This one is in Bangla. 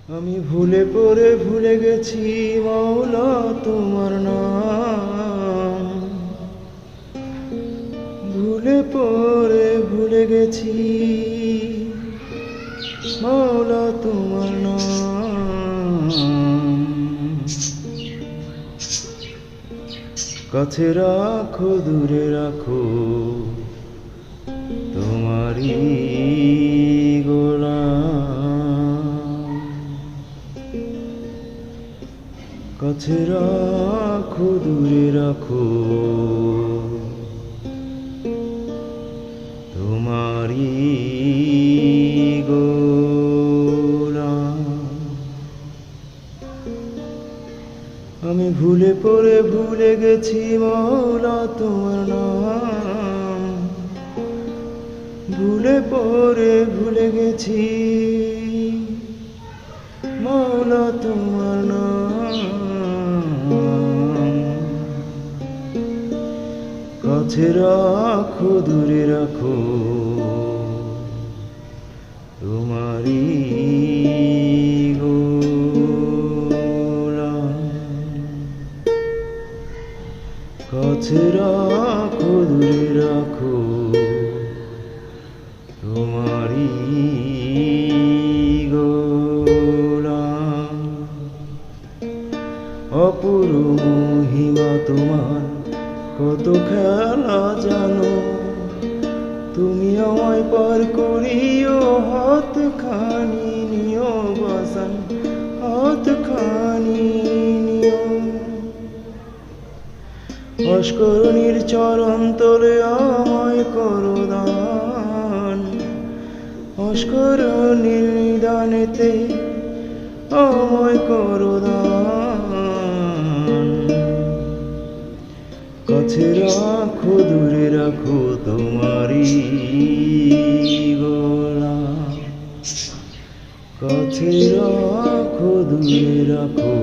আমি ভুলে পড়ে ভুলে গেছি মাওলা তোমার নাম। ভুলে পড়ে ভুলে গেছি মাওলা তোমার নাম। কাছে রাখো দূরে রাখো তোমারই গোলাম। কাছে রাখো দূরে রাখো তোমারই গোলাম। আমি ভুলে পড়ে ভুলে গেছি মাওলা তোমার নাম। ভুলে পড়ে ভুলে গেছি মাওলা তোমার নাম। কাছে রাখো দূরে রাখো তোমারই গোলাম। কাছে রাখো দূরে রাখো তোমারই গোলাম। অপূর্ব মহিমা তোমার কত খেলা জানো। তুমি আমায় পার করিও হাত খানি নিও বাসান, হাত খানি নিও। অস্করণীর চরণ তলে আমায় করো দান। অস্করণীর নিদানেতে আমায় করো দান। কাছে রাখো দূরে রাখো তোমারই গোলাম। কাছে রাখো দূরে রাখো